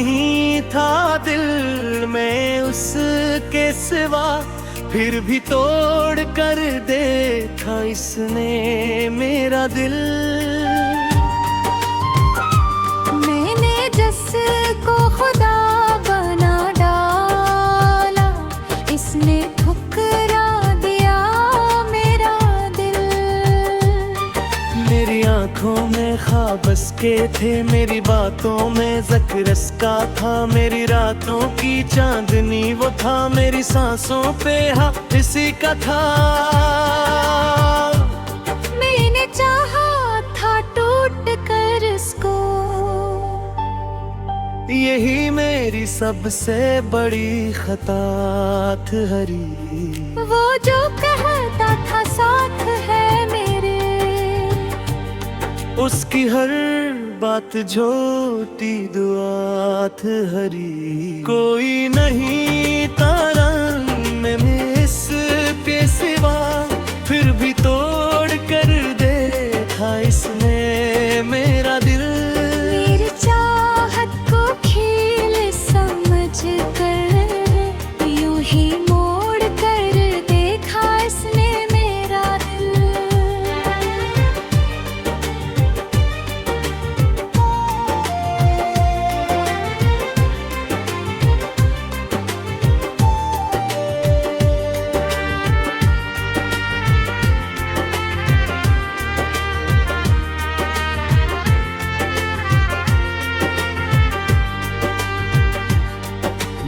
नहीं था दिल में उसके सिवा, फिर भी तोड़ कर देखा इसने मेरा दिल। मैंने जिसको खुदा बना डाला, इसने ठुकरा दिया मेरा दिल। मेरी आंखों में ख्वाब के थे, मेरी बातों में ज़िक्र का था, मेरी रातों की चांदनी वो था, मेरी सांसों पे हाथ इसी का था। मैंने चाहा था टूट कर इसको, यही मेरी सबसे बड़ी खता थी हरी। वो जो कहता था साथ है मेरे, उसकी हर बात झूठी दुआ थी हरी। कोई नहीं तारा में इसके सिवा, फिर भी तोड़ कर देखा इसने मेरा दिल। मेरी चाहत को खेल समझ कर यूं ही मोड़ कर देखा इसने मेरा दिल।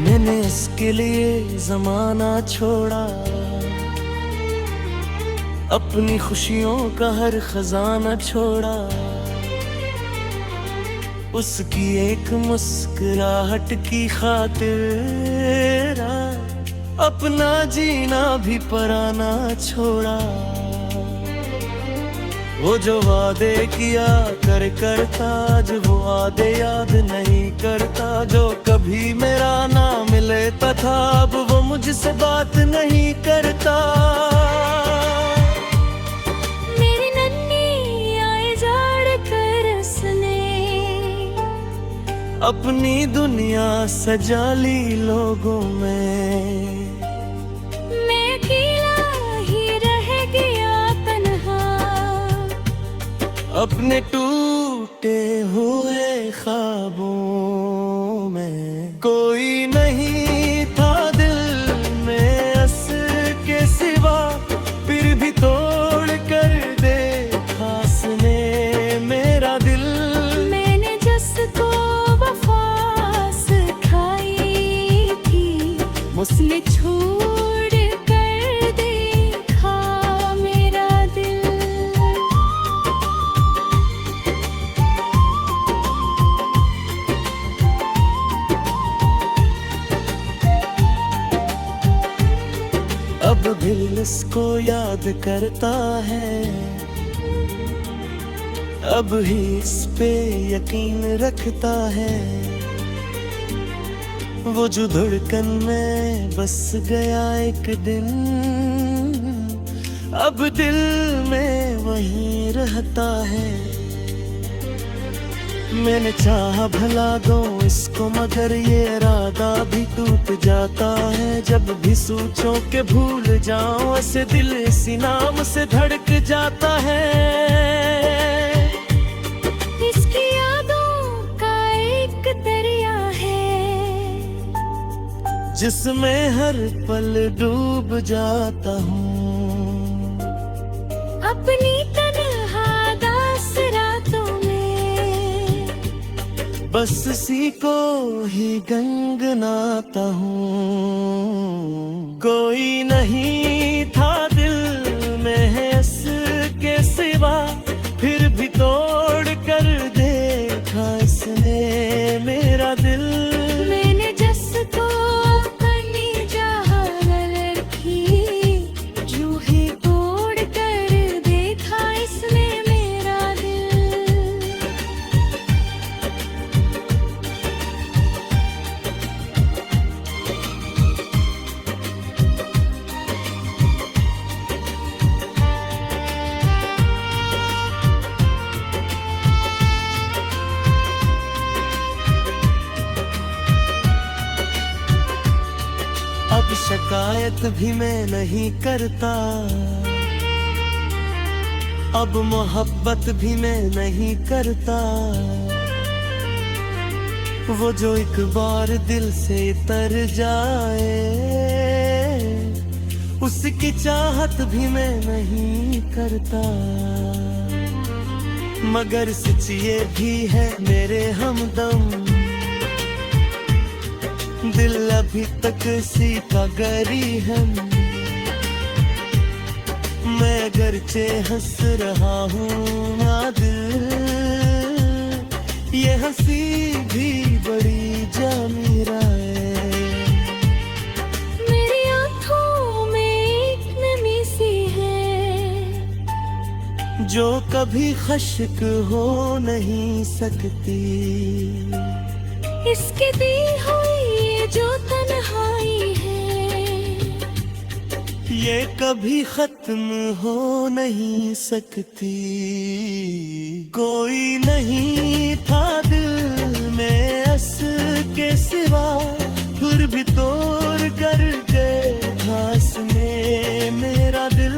मैंने इसके लिए जमाना छोड़ा, अपनी खुशियों का हर खजाना छोड़ा, उसकी एक मुस्कुराहट की खातिर अपना जीना भी पराना छोड़ा। वो जो वादे किया करता, जो वो वादे याद नहीं करता, जो कभी मेरा ना मिले था, अब वो मुझसे बात नहीं करता। मेरी नन्ही आए जाड़ कर उसने अपनी दुनिया सजा ली लोगों में। मैं अकेला ही रह गया तन्हा, अपने टूटे हुए ख्वाबों में। कोई नहीं था दिल में उसके सिवा, फिर भी तोड़ कर देखा उसने मेरा दिल। मैंने जिसको वफा सिखाई थी, उसने छोड़ कर देखा मेरा दिल। अब दिल इसको याद करता है, अब ही इस पे यकीन रखता है। वो जो धड़कन में बस गया एक दिन, अब दिल में वहीं रहता है। मैंने चाहा भला दो इसको, मगर ये इरादा भी टूट जाता है। जब भी सोचो के भूल जाऊं, ऐसे दिल इसी नाम से धड़क जाता है। इसकी यादों का एक दरिया है, जिसमें हर पल डूब जाता हूँ। अपनी तन्हा दास रातों में बस इसी को ही गनगनाता हूँ। कोई नहीं था दिल में है इसके सिवा, फिर भी तोड़ कर देखा इसने मेरा दिल। मैंने जिसको अपनी चाह रखी, यूं ही तोड़ कर देखा इसने मेरा दिल। शिकायत भी मैं नहीं करता, अब मोहब्बत भी मैं नहीं करता। वो जो एक बार दिल से तर जाए, उसकी चाहत भी मैं नहीं करता। मगर सच ये भी है मेरे हमदम, दिल अभी तक सीखा गरी हम। मैं अगरचे हंस रहा हूँ ना दिल, ये हंसी भी बड़ी जामीरा है। मेरी आँखों में एक नमी सी है, जो कभी खश्क हो नहीं सकती। इसकी दी हुई जो तन्हाई है, ये कभी खत्म हो नहीं सकती। कोई नहीं था दिल में अस के सिवा, फिर भी तोड़ कर गए घास में मेरा दिल।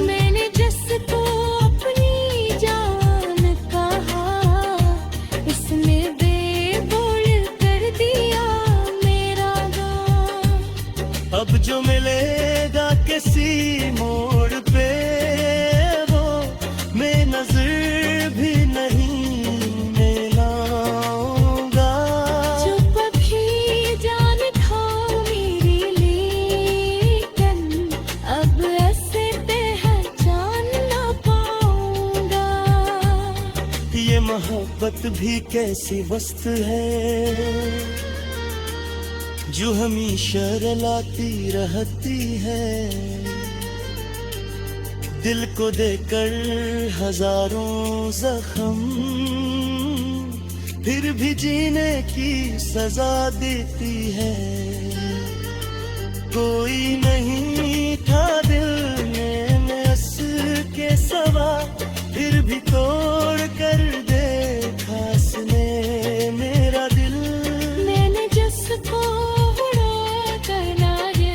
मैंने जिसको अपनी जान कहा, इसने बेबोल कर दिया मेरा गाँव। अब जो मिलेगा किसी मोड़ पे, वो मैं नजर भी नहीं मिलाऊंगा। चुप भी जान था मेरी, लेकिन अब ऐसे पहचान ना पाऊंगा। ये मोहब्बत भी कैसी वस्त है, जो हमेशा रुलाती रहती है। दिल को देकर हजारों जख्म, फिर भी जीने की सजा देती है। कोई नहीं था दिल में अस के सवा, फिर भी तोड़ कर देखा उसने मेरा दिल। मैंने जिसको उड़ा करना है,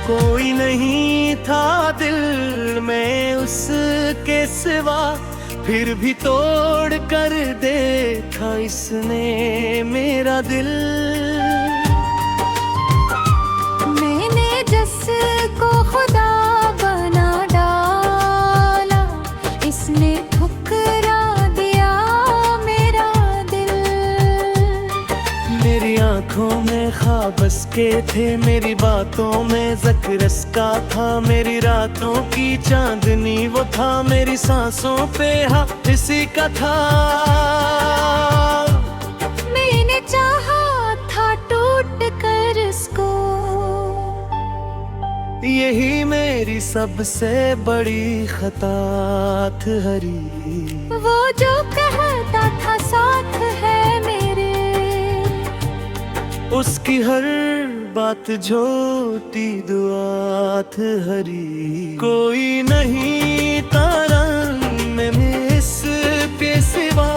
कोई नहीं था दिल में उसके सिवा, फिर भी तोड़ कर देखा इसने मेरा दिल। मैंने जिसको खुदा बना डाला, इसने ठुकरा दिया मेरा दिल। मेरी आंखों में ख्वाब के थे, मेरी बातों में ज़िक्र का था। मेरी रातों की चांदनी वो था, मेरी सांसों पे हाथ इसी का था। मैंने चाहा था टूट कर इसको, यही मेरी सबसे बड़ी खता थी हरी। वो जो कहता था साथ है मेरे, उसकी हर बात झूठी दुआ थी हरी। कोई नहीं तारा में इसके सिवा,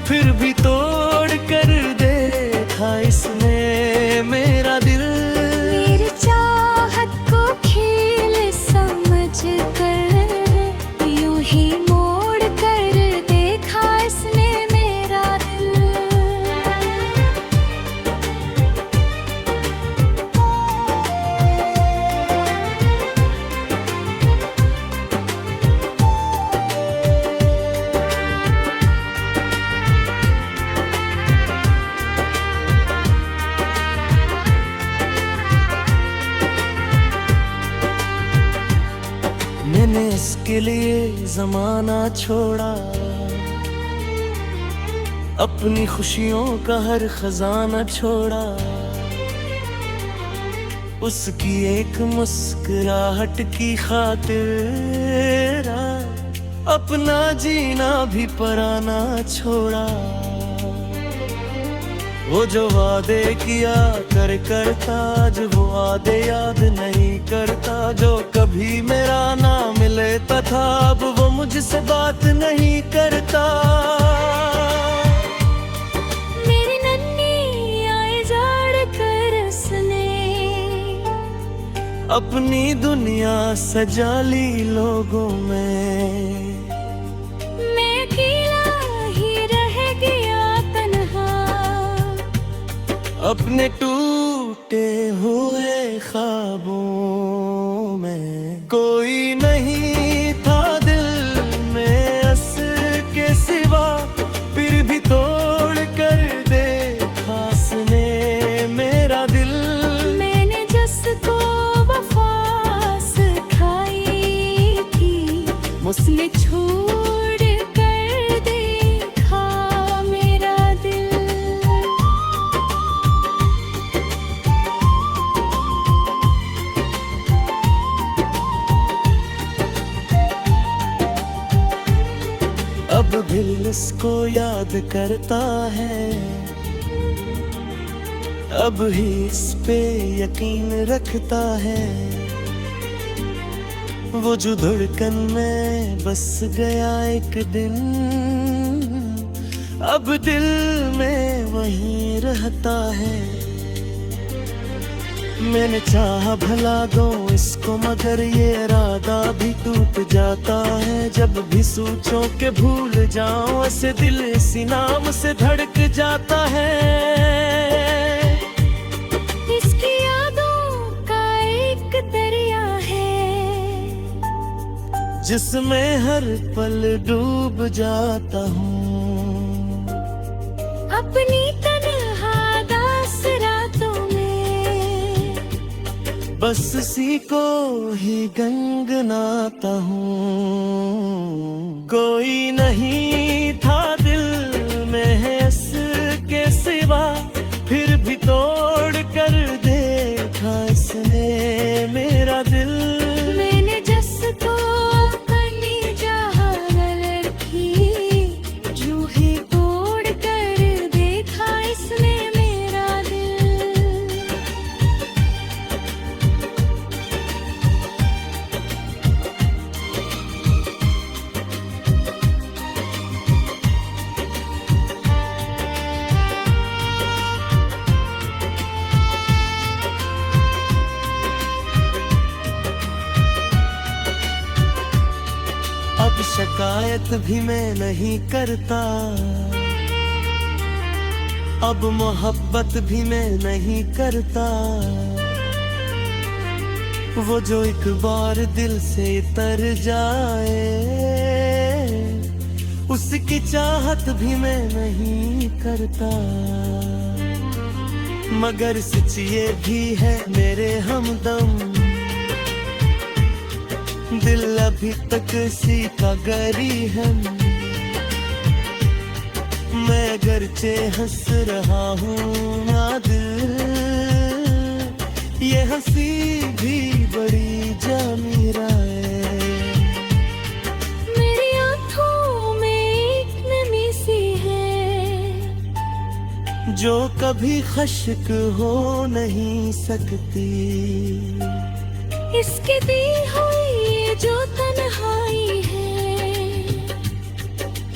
फिर भी तोड़ कर देखा इसने मेरा दिल। मेरी चाहत को खेल समझ कर, यूं ही मोड़ कर देखा इसने मेरा दिल। मैंने इसके लिए जमाना छोड़ा, अपनी खुशियों का हर खजाना छोड़ा। उसकी एक मुस्कुराहट की खातिर अपना जीना भी पराना छोड़ा। वो जो वादे किया कर करता, आज वो वादे याद नहीं करता। जो कभी मेरा ना मिले था, अब वो मुझसे बात नहीं करता। मेरी नन्ही आए जाड़ कर उसने अपनी दुनिया सजा ली लोगों में। मैं अकेला ही रह गया तन्हा, अपने टूटे हुए ख्वाबों में। कोई नहीं था दिल में अस के सिवा, फिर भी तोड़ कर देखा उसने मेरा दिल। मैंने जिसको वफा सिखाई थी, उसने छोड़ कर देखा मेरा दिल। अब दिल इसको याद करता है, अब ही इस पे यकीन रखता है। वो जो धड़कन में बस गया एक दिन, अब दिल में वहीं रहता है। मैंने चाहा भला दो इसको, मगर ये इरादा भी टूट जाता है। जब भी सोचो के भूल जाऊं, ऐसे दिल इसी नाम से धड़क जाता है। इसकी यादों का एक दरिया है, जिसमें हर पल डूब जाता हूँ। अपनी तन्हा दास रातों में बस इसी को ही गनगनाता हूँ। कोई नहीं था दिल में है इसके सिवा, फिर भी तोड़ कर देखा इसने मेरा दिल। मैंने जिसको अपनी चाह रखी, जूही तोड़ कर देखा इसने मेरा दिल। अब शिकायत भी मैं नहीं करता, अब मोहब्बत भी मैं नहीं करता। वो जो एक बार दिल से तर जाए, उसकी चाहत भी मैं नहीं करता। मगर सच ये भी है मेरे हमदम, दिल अभी तक सीखा गरी है। मैं अगरचे हंस रहा हूँ ना दिल, ये हंसी भी बड़ी जामीरा है। मेरी आँखों में एक नमी सी है, जो कभी खश्क हो नहीं सकती। इसके दी हुई जो तन्हाई है,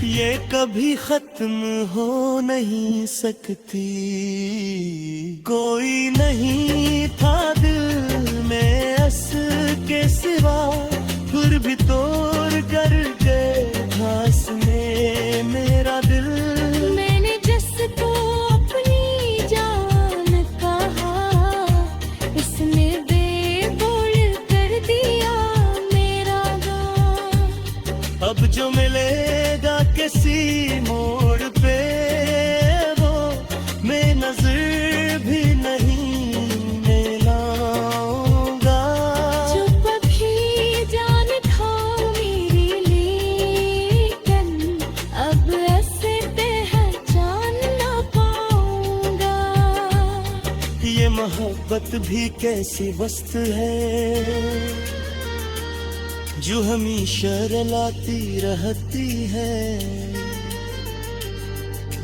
ये कभी खत्म हो नहीं सकती। कोई नहीं था दिल में अस के सिवा, फिर भी तोड़ कर देखा इसने मेरा दिल। मैंने जिसको अपनी जान कहा, इसने बेबोल कर दिया मेरा गाँव। अब जो मिलेगा किसी मोड़ पे, वो मैं नजर भी नहीं मिलाऊंगा। चुप भी जान था मेरी, लेकिन अब ऐसे पहचान ना पाऊंगा। ये मोहब्बत भी कैसी वस्तु है, जो हमेशा रुलाती रहती है,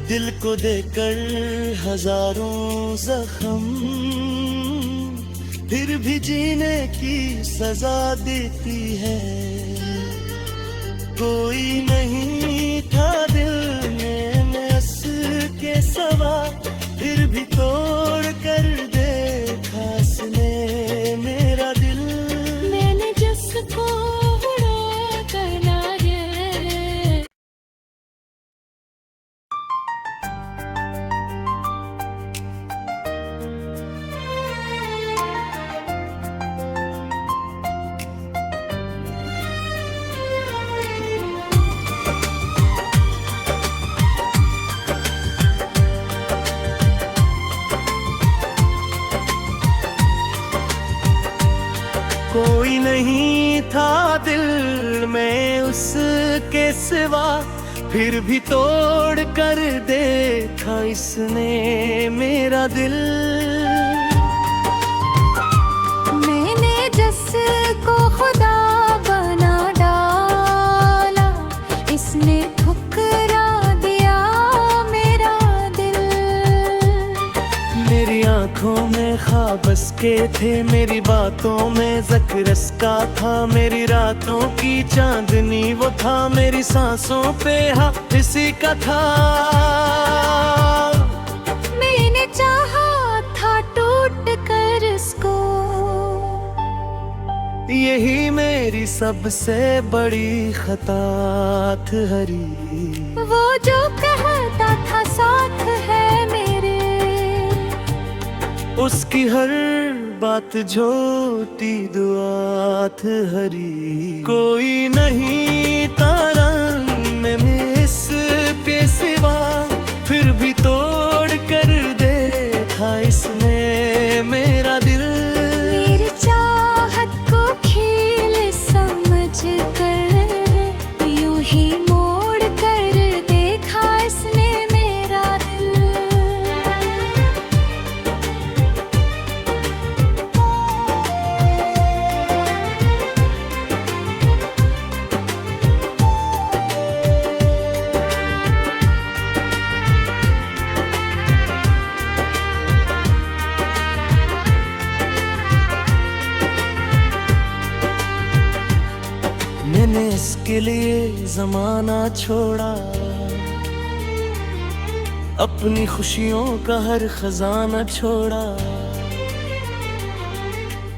दिल को देकर हजारों जख्म, फिर भी जीने की सजा देती है। कोई नहीं था दिल में उसके सिवा, फिर भी तोड़ कर देखा उसने मेरा दिल। मैंने जिसको उड़ा करना है, कोई नहीं था दिल में उसके सिवा, फिर भी तोड़ कर देखा इसने मेरा दिल। मैंने जिसको खुदा बना डाला, इसने ठुकरा दिया मेरा दिल। मेरी आंखों में ख्वाब के थे, मेरी बातों में ज़िक्र का था, मेरी रातों की चांदनी वो था, मेरी सांसों पे हक इसी का था। मैंने चाहा था टूट कर इसको, यही मेरी सबसे बड़ी खता थी हरी। वो जो कहता था साथ है मेरे, उसकी हर बात झूठी दुआ थी हरी। कोई नहीं तारा में इसके सिवा, फिर भी तोड़ कर देखा इसने मेरा दिल। मेरी चाहत को खेल समझ कर, यूं ही मोड़ कर देखा इसने मेरा दिल। मैंने इसके लिए जमाना छोड़ा, अपनी खुशियों का हर खजाना छोड़ा।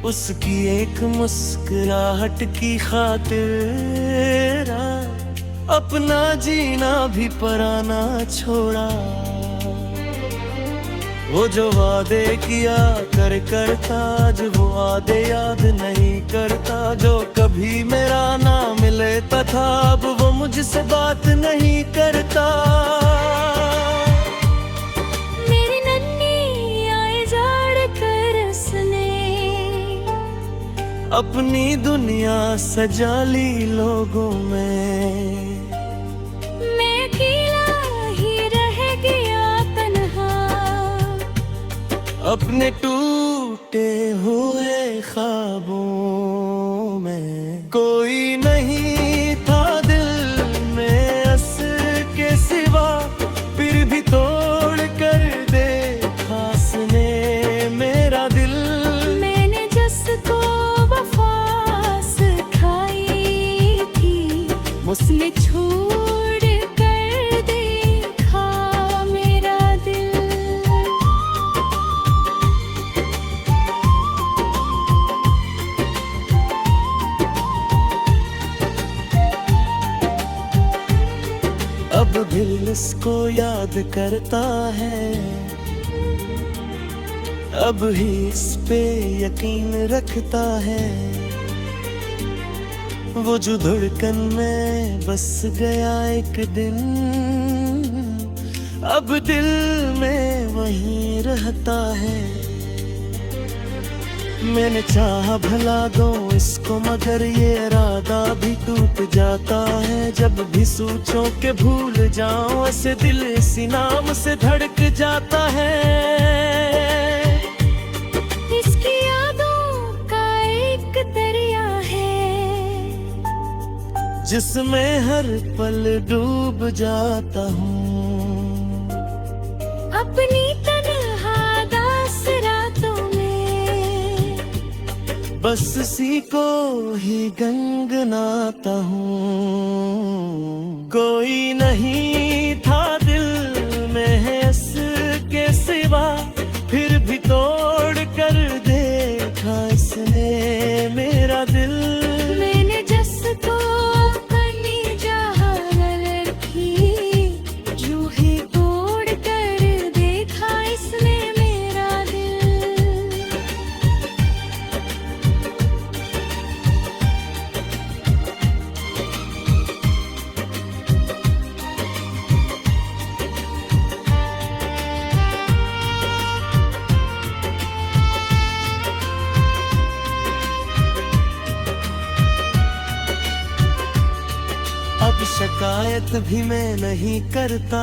उसकी एक मुस्कुराहट की खातिर अपना जीना भी पराना छोड़ा। वो जो वादे किया करता, जो वो वादे याद नहीं करता, जो कभी मेरा ना मिले था, अब वो मुझसे बात नहीं करता। मेरी नन्ही आए जाड़ कर उसने, अपनी दुनिया सजा ली लोगों में। मैं अकेला ही रह गया तन्हा, अपने टूटे हुए ख्वाबों में। कोई नहीं था दिल में उसके सिवा, फिर भी तोड़ कर देखा उसने मेरा दिल। मैंने जिसको वफा सिखाई थी, उसने छोड़ कर देखा मेरा दिल। अब दिल इसको याद करता है, अब ही इस पे यकीन रखता है। वो जो धड़कन में बस गया एक दिन, अब दिल में वहीं रहता है। मैंने चाहा भला दो इसको, मगर ये इरादा भी टूट जाता है। जब भी सोचो के भूल जाऊं, ऐसे दिल इसी नाम से धड़क जाता है। इसकी यादों का एक दरिया है, जिसमें हर पल डूब जाता हूँ। अपनी तन्हा दास रातों में बस सी को ही गनगनाता हूँ। कोई नहीं था दिल में है इसके सिवा, फिर भी तोड़ कर देखा इसने मेरा दिल। मैंने जिसको अपनी जहाँ रखी, यूं ही तोड़ कर देखा इसने मेरा दिल। अब शिकायत भी मैं नहीं करता,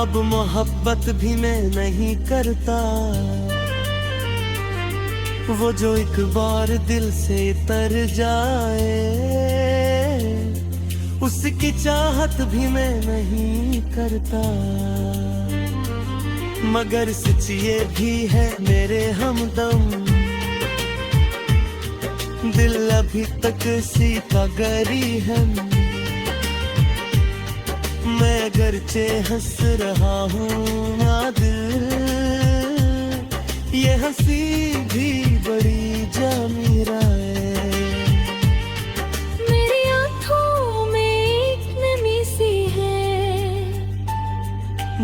अब मोहब्बत भी मैं नहीं करता। वो जो एक बार दिल से तर जाए, उसकी चाहत भी मैं नहीं करता। मगर सच ये भी है मेरे हमदम, दिल अभी तक सीता गरी है। मैं अगरचे हंस रहा हूँ ना दिल, ये हंसी भी बड़ी जामीरा है। मेरी आँखों में एक नमी सी है,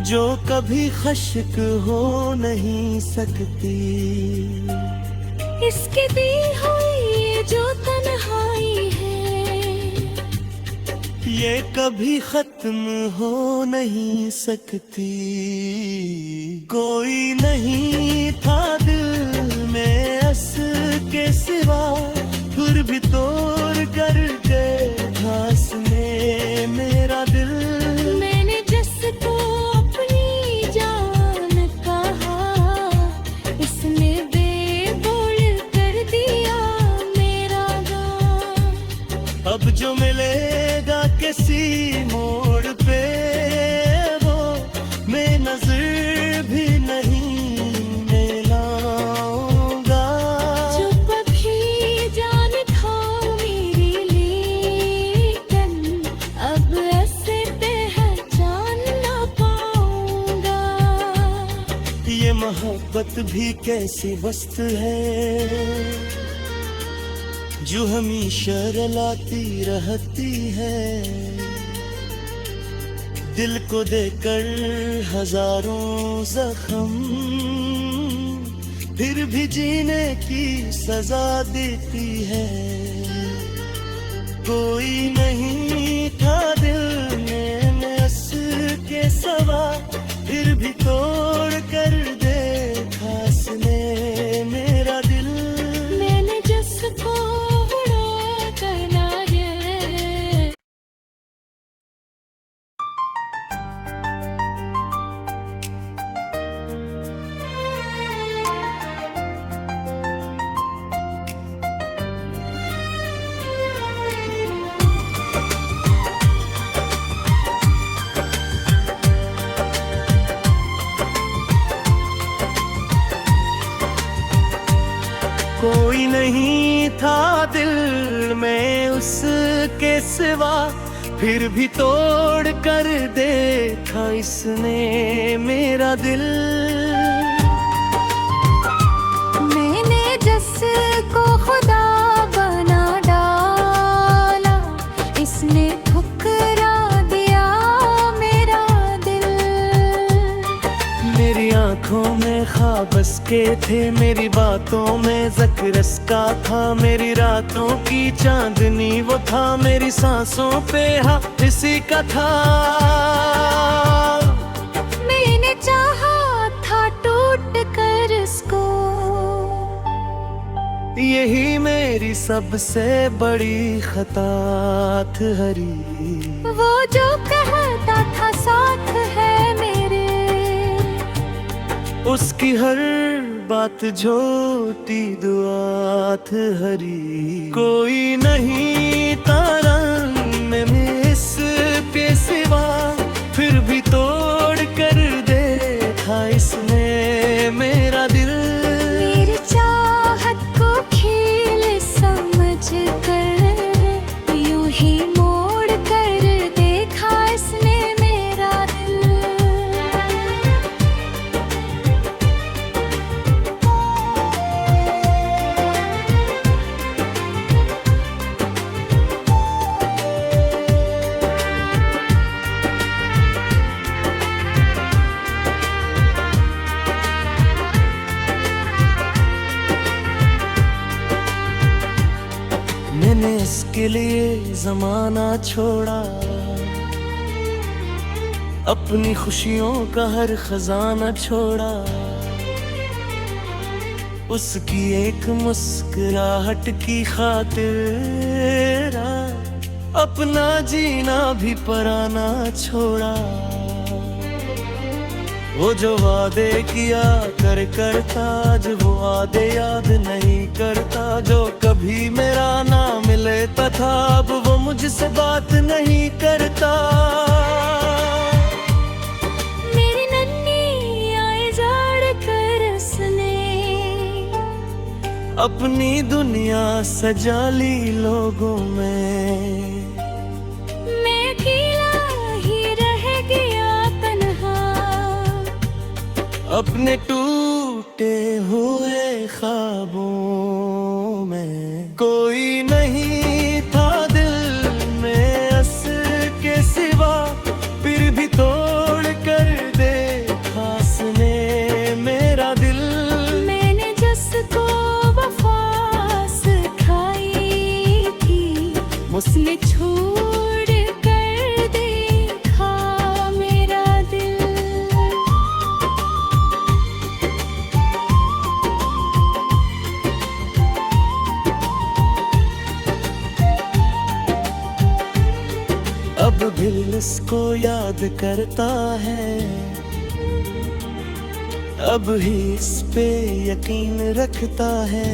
जो कभी खश्क हो नहीं सकती। इसके दी हुई जो तन्हाई है, ये कभी खत्म हो नहीं सकती। कोई नहीं था दिल में अस के सिवा, फिर भी तोड़ कर देखा इसने मेरा दिल। मैंने जिसको अपनी जान कहा, इसने अब जो मिलेगा किसी मोड़ पे, वो मैं नजर भी नहीं मिलाऊंगा। जो कभी जान था मेरी, लेकिन अब ऐसे पहचान ना पाऊंगा। ये मोहब्बत भी कैसी वस्त है, जो हमेशा रुलाती रहती है। दिल को देकर हजारों जख्म, फिर भी जीने की सजा देती है। कोई नहीं था दिल में इसके सिवा, फिर भी तोड़ कर देखा इसने मेरा दिल। मैंने जिसको कोई नहीं था दिल में उसके सिवा, फिर भी तोड़ कर देखा इसने मेरा दिल। मैंने जिसको खुदा बना डाला, इसने ठुकरा दिया मेरा दिल। मेरी आंखों में ख्वाब के थे, मेरी बातों में ज़िक्र का था। मेरी रातों की चांदनी वो था, मेरी सांसों पे हाथ इसी का था। मैंने चाहा था टूट कर इसको, यही मेरी सबसे बड़ी खता थी हरी। वो जो कहता था साथ है मेरे, उसकी हर बात छोटी दुआत हरी, कोई नहीं तारा में इसके सिवा, फिर भी तोड़ कर देखा इसने मेरा दिल। मेरी चाहत को खेल समझ कर यूं ही मोड़ कर देखा इसने मेरा दिल। मैंने इसके लिए जमाना छोड़ा, अपनी खुशियों का हर खजाना छोड़ा, उसकी एक मुस्कुराहट की खातिर अपना जीना भी पराना छोड़ा। वो जो वादे किया करता, जो वो वादे याद नहीं करता, जो कभी मेरा ना मिले तथा अब वो मुझसे बात नहीं करता। मेरी नन्ही आए जाड़ कर उसने अपनी दुनिया सजा ली लोगों में, मैं अकेला ही रह गया तन्हा अपने टूटे हुए ख्वाबों में। कोई नहीं था दिल में अस के सिवा, फिर भी तोड़ कर देखा उसने मेरा दिल। मैंने जिसको वफा सिखाई थी, उसने छोड़ कर देखा मेरा दिल। अब दिल इसको याद करता है, अब ही इस पे यकीन रखता है।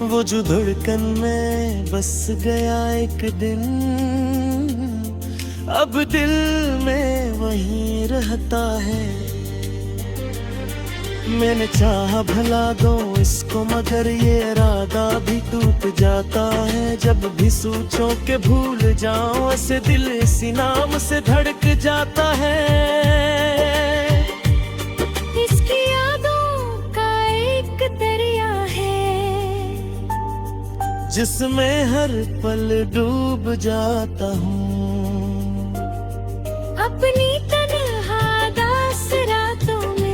वो जो धड़कन में बस गया एक दिन, अब दिल में वहीं रहता है। मैंने चाहा भला दो इसको, मगर ये इरादा भी टूट जाता है। जब भी सोचो के भूल जाऊं, ऐसे दिल इसी नाम से धड़क जाता है। इसकी यादों का एक दरिया है, जिसमें हर पल डूब जाता हूँ। अपनी तन्हा दास रातों में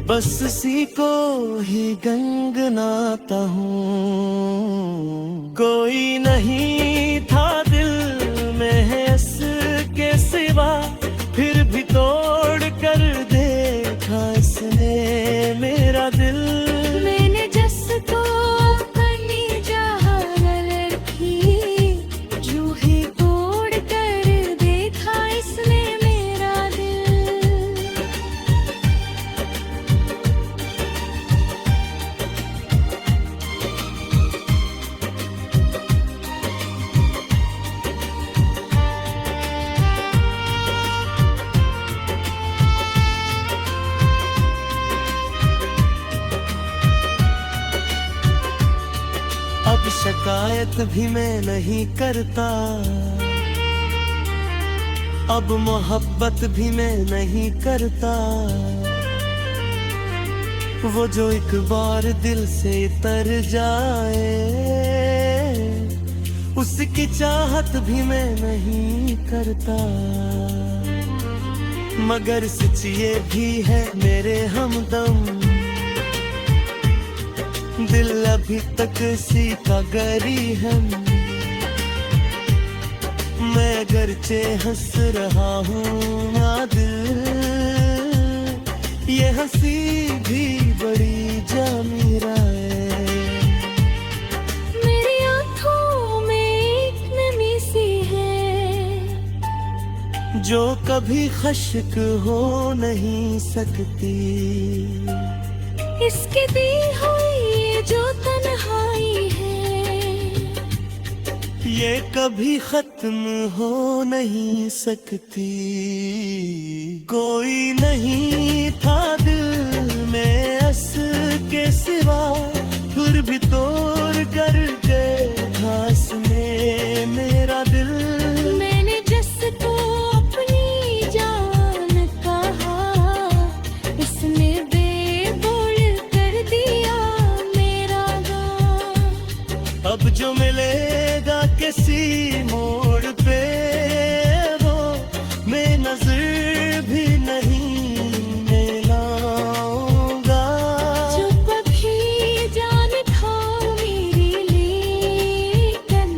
बस इसी को ही गनगनाता हूँ। कोई नहीं था दिल में है इसके सिवा, फिर भी तोड़ कर देखा इसने मेरा दिल। मैंने जिसको अपनी चाह रखी, जो ही तोड़ कर देखा इसने मेरा दिल। अब शिकायत भी मैं नहीं करता, अब मोहब्बत भी मैं नहीं करता। वो जो एक बार दिल से तर जाए, उसकी चाहत भी मैं नहीं करता। मगर सच ये भी है मेरे हमदम, दिल अभी तक सीखा गरी हम। मैं अगरचे हंस रहा हूँ ना दिल, ये हंसी भी बड़ी जामीरा है। मेरी आँखों में एक नमी सी है, जो कभी खश्क हो नहीं सकती। इसकी दी हुई जो तन्हाई है, ये कभी खत्म हो नहीं सकती। कोई नहीं था दिल में अस के सिवा, फिर भी तोड़ कर गए घास में मेरा दिल। मैंने जिसको अपनी जान कहा, इसने बेबोल कर दिया मेरा गाँव। अब जो मिलेगा किसी मोड़ पे, वो मैं नजर भी नहीं मिलाऊंगा। जो कभी जान था मेरी, लेकिन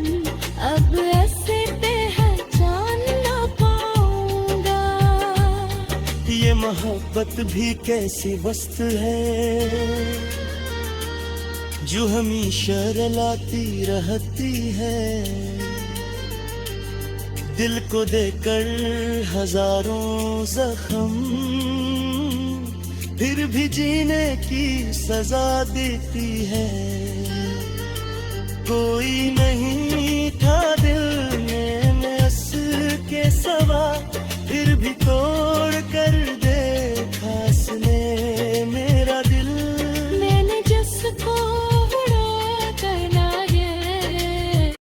अब ऐसे पहचान ना पाऊंगा। ये मोहब्बत भी कैसी वस्त है, जो हमेशा रुलाती रहती है। दिल को देकर हजारों जख्म, फिर भी जीने की सजा देती है। कोई नहीं